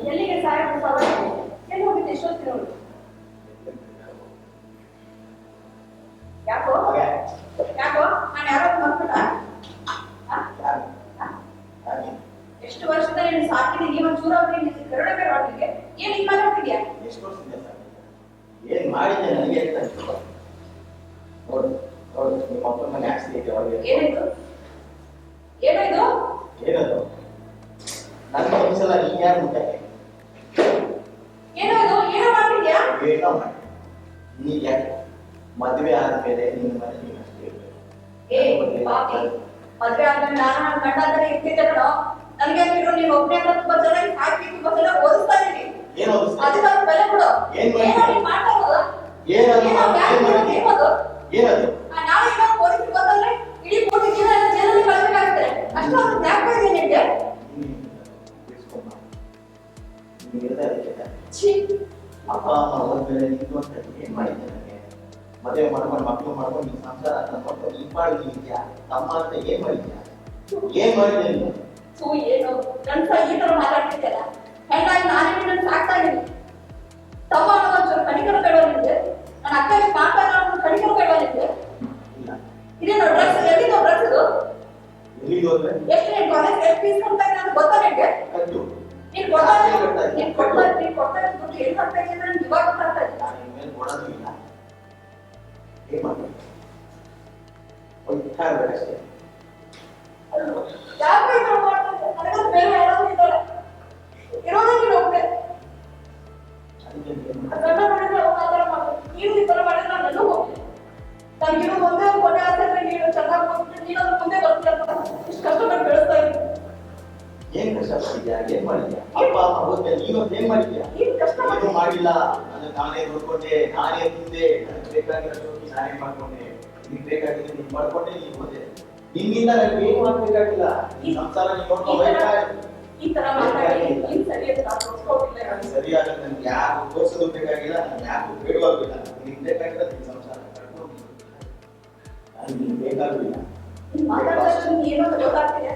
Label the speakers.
Speaker 1: ಎಲ್ಲಿಗೆ ಸಾಹೇಬ್ ಸವಾರಿ ಎಲ್ಲಿ ಹೋಗಿದ್ದೆ ಎಷ್ಟೊತ್ತಿ ನೋಡಿ ಯಾಕೋ ಯಾಕೋ ನಾನು ಯಾರೋ ಮಕ್ಕಳ ಎಷ್ಟು ವರ್ಷದ ನೀನು ಸಾಕಿದೀನಿ ಒಂದು ಚೂರ ಕರುಣೆ ಬೇಡ ಅವನಿಗೆ ಏನ್ ಹಿಂಗ್ ಮಾತಾಡ್ತಿದ್ಯಾ
Speaker 2: ಎಷ್ಟು ವರ್ಷದಿಂದ ಏನ್ ಮಾಡಿದ್ದೆ ನನಗೆ ನೋಡು ನೋಡು ನಿಮ್ಮ ಅಪ್ಪನ ಮನೆ ಆಕ್ಸಿಡೆಂಟ್ ಒಳಗೆ
Speaker 1: ಏನಿದು ಏನೋ ಇದು
Speaker 2: ಏನದು ನನಗೆ ಒಂದ್ಸಲ ನೀ ಯಾರು ಮುಟ್ಟೆ
Speaker 1: ಏನೋ ಇದು ಏನೋ ಮಾಡ್ತಿದ್ಯಾ
Speaker 2: ಏನೋ ಮಾಡಿ ನೀ ಯಾಕೆ ಮದುವೆ ಆದ್ಮೇಲೆ ನಿನ್ನ ಮನೆ ನೀನು ಅಷ್ಟೇ
Speaker 1: ಏ ಪಾಪಿ ಮದುವೆ ಆದ್ಮೇಲೆ ನಾನು ನನ್ನ ಗಂಡ ಅಂತಾನೆ ಇರ್ತಿದ್ದೆ ಕಣೋ ನನಗೆ ಅಂತಿರೋ ನೀನು ಒಬ್ಬನೇ ಅಂತ ತುಂಬಾ ಚೆನ್ನಾಗಿ ಸಾಕಿ ತುಂಬಾ ಚೆನ್ನಾಗಿ ಓದಿಸ್ತಾ ಇದೀನಿ
Speaker 2: ಏನು ಓದಿಸ್ತಾ
Speaker 1: ಅದಕ್ಕೆ ಒಂದು ಬೆಲೆ ಕೊಡು
Speaker 2: ಏನ್
Speaker 1: ನೀನು ಮಾಡ್ತಾ ಇರೋದು
Speaker 2: ಏನದು ಏನದು
Speaker 1: ನಾಳೆ ಇನ್ನೊಂದು ಪೊಲೀಸ್ ಬಂದ್ರೆ ಇಡೀ ಪೂರ್ತಿ ಜೀವನ ಜೈಲಲ್ಲಿ ಕಳೆಬೇಕಾಗುತ್ತೆ ಅಷ್ಟೊಂದು ಜ್ಞಾಪಕ ಇದೆ ನಿನಗೆ
Speaker 2: ಅಪ್ಪ ಅಮ್ಮ ಹೋದ್ಮೇಲೆ ನಿಂತು ಅಂತ ಏನ್ ಮಾಡಿದ್ದೆ ನನಗೆ ಮದುವೆ ಮಾಡ್ಕೊಂಡು ಮಕ್ಕಳು ಮಾಡ್ಕೊಂಡು ನೀನು ಸಂಸಾರ ಮಾಡ್ಕೊಂಡು ಈ ಪಾಡು ನೀನಿದ್ಯಾ ತಮ್ಮ ಅಂತ ಏನ್ ಮಾಡಿದ್ಯಾ ಏನ್ ಮಾಡಿದ್ದೆ ನೀನು
Speaker 1: ಏನು ಗಂಡ ಈ ತರ ಮಾತಾಡ್ತಿದ್ಯಲ್ಲ ಹೆಣ್ಣಾಗಿ ನಾನೇ ನಿನ್ನನ್ನು ಸಾಕ್ತಾ ಇದೀನಿ ತಮ್ಮ ಅನ್ನೋ ಒಂಚೂರು ಕಣಿಕರ ಬೇಡವಾ ನಿನ್ಗೆ ನನ್ನ ಅಕ್ಕಗೆ ಮಾತಾ ಅನ್ನೋ ಕಣಿಕರ ಬೇಡವಾ ನಿನ್ಗೆ ಇದೇನೋ ಡ್ರೆಸ್ ಎಲ್ಲಿದೋ ಡ್ರೆಸ್ ಇದು ಎಷ್ಟು ನೀನು ಕಾಲೇಜ್ ಎಷ್ಟು ಫೀಸ್ ಕೊಡ್ತಾ ಇದ್ದೀನಿ ಅಂತ ಗೊತ್ತಾ ನಿನ್ಗೆ ನೀನು ಕೊಡ್ತಾ ದುಡ್ಡು ಏನ್ ಮಾಡ್ತಾ ಇದ್ದೀನಿ ನನ್ಗೆ ಇವಾಗ ಗೊತ್ತಾಗ್ತಾ ಇಲ್ಲ
Speaker 2: ಏನ್ ಮಾಡ್ತೀನಿ ಹೇಳ್ಬೇಕಷ್ಟೇ
Speaker 1: ಯಾಕೆ ಈ ತರ ಮಾಡ್ತಾ ಇದ್ದೆ ನನಗಂತ ಬೇರೆ ಯಾರಾದ್ರೂ ಇದ್ದಾರೆ ಇರೋದೇ ನೀನು ಒಬ್ಬನೇ ಗಂಡ ಮಾಡಿದ್ರೆ ಅವ್ನು ಆ ಥರ ಮಾಡ್ತಾರೆ ನೀನು ಈ ಥರ ಮಾಡಿದ್ರೆ ನಾನು ಎಲ್ಲೂ ಹೋಗ್ತೀನಿ ನನಗಿರೋ ಒಂದೇ ಒಂದು ಕೊನೆ ಆಸೆ ಅಂದ್ರೆ ನೀನು ಚೆನ್ನಾಗಿ ಹೋಗ್ಬಿಟ್ಟು ನೀನು ಅದ್ರ ಮುಂದೆ ಬರ್ತೀಯ ಇಷ್ಟು ಕಷ್ಟಪಟ್ಟು ಬೆಳೆಸ್ತಾ ಇದ್ದೀನಿ
Speaker 2: ಏನ್ ಕಷ್ಟಪಟ್ಟಿದ್ಯಾ ಏನ್ ಮಾಡಿದ್ಯಾ ಅಪ್ಪ ಅಮ್ಮ ಹೋದ್ಮೇಲೆ ನೀನು ಏನ್ ಮಾಡಿದ್ಯಾ
Speaker 1: ನೀನು ಕಷ್ಟ
Speaker 2: ಏನು ಮಾಡಿಲ್ಲ ನನಗೆ ನಾನೇ ನೋಡ್ಕೊಂಡೆ ನಾನೇ ತಿಂದೆ ನನಗೆ ಬೇಕಾಗಿರೋ ಶೋಕಿ ನಾನೇ ಮಾಡ್ಕೊಂಡೆ ನಿನ್ಗೆ ಬೇಕಾಗಿದ್ದು ನೀನ್ ಮಾಡ್ಕೊಂಡೆ ನೀನ್ ಹೋದೆ ನಿನ್ನಿಂದ ನನಗೆ ಏನು ಮಾಡ್ಬೇಕಾಗಿಲ್ಲ ಈ ಸಂಸಾರ ನೀನ್ ನೋಡ್ಕೊಂಡು
Speaker 1: ಈ ತರ ಮಾತಾಡಿ ನೀನು ಸರಿ ಅಂತ ನಾನು ತೋರಿಸ್ಕೊಟ್ಟಿಲ್ಲ
Speaker 2: ನಾನು ಸರಿಯಾದ ನನ್ಗೆ ಯಾರು ತೋರಿಸೋದು ಬೇಕಾಗಿಲ್ಲ ನಾನು ಯಾರು ಬೇಡವಾಗಿಲ್ಲ ನಿನ್ಗೆ ಬೇಕಾಗಿಲ್ಲ ನಿನ್ ಸಂಸಾರ ಕಟ್ಕೊಂಡು ನನಗೆ ಬೇಕಾಗಿಲ್ಲ
Speaker 1: ನೀನು ಮಾತಾಡೋದು ಏನೋ ಗೊತ್ತಾಗ್ತಿದೆ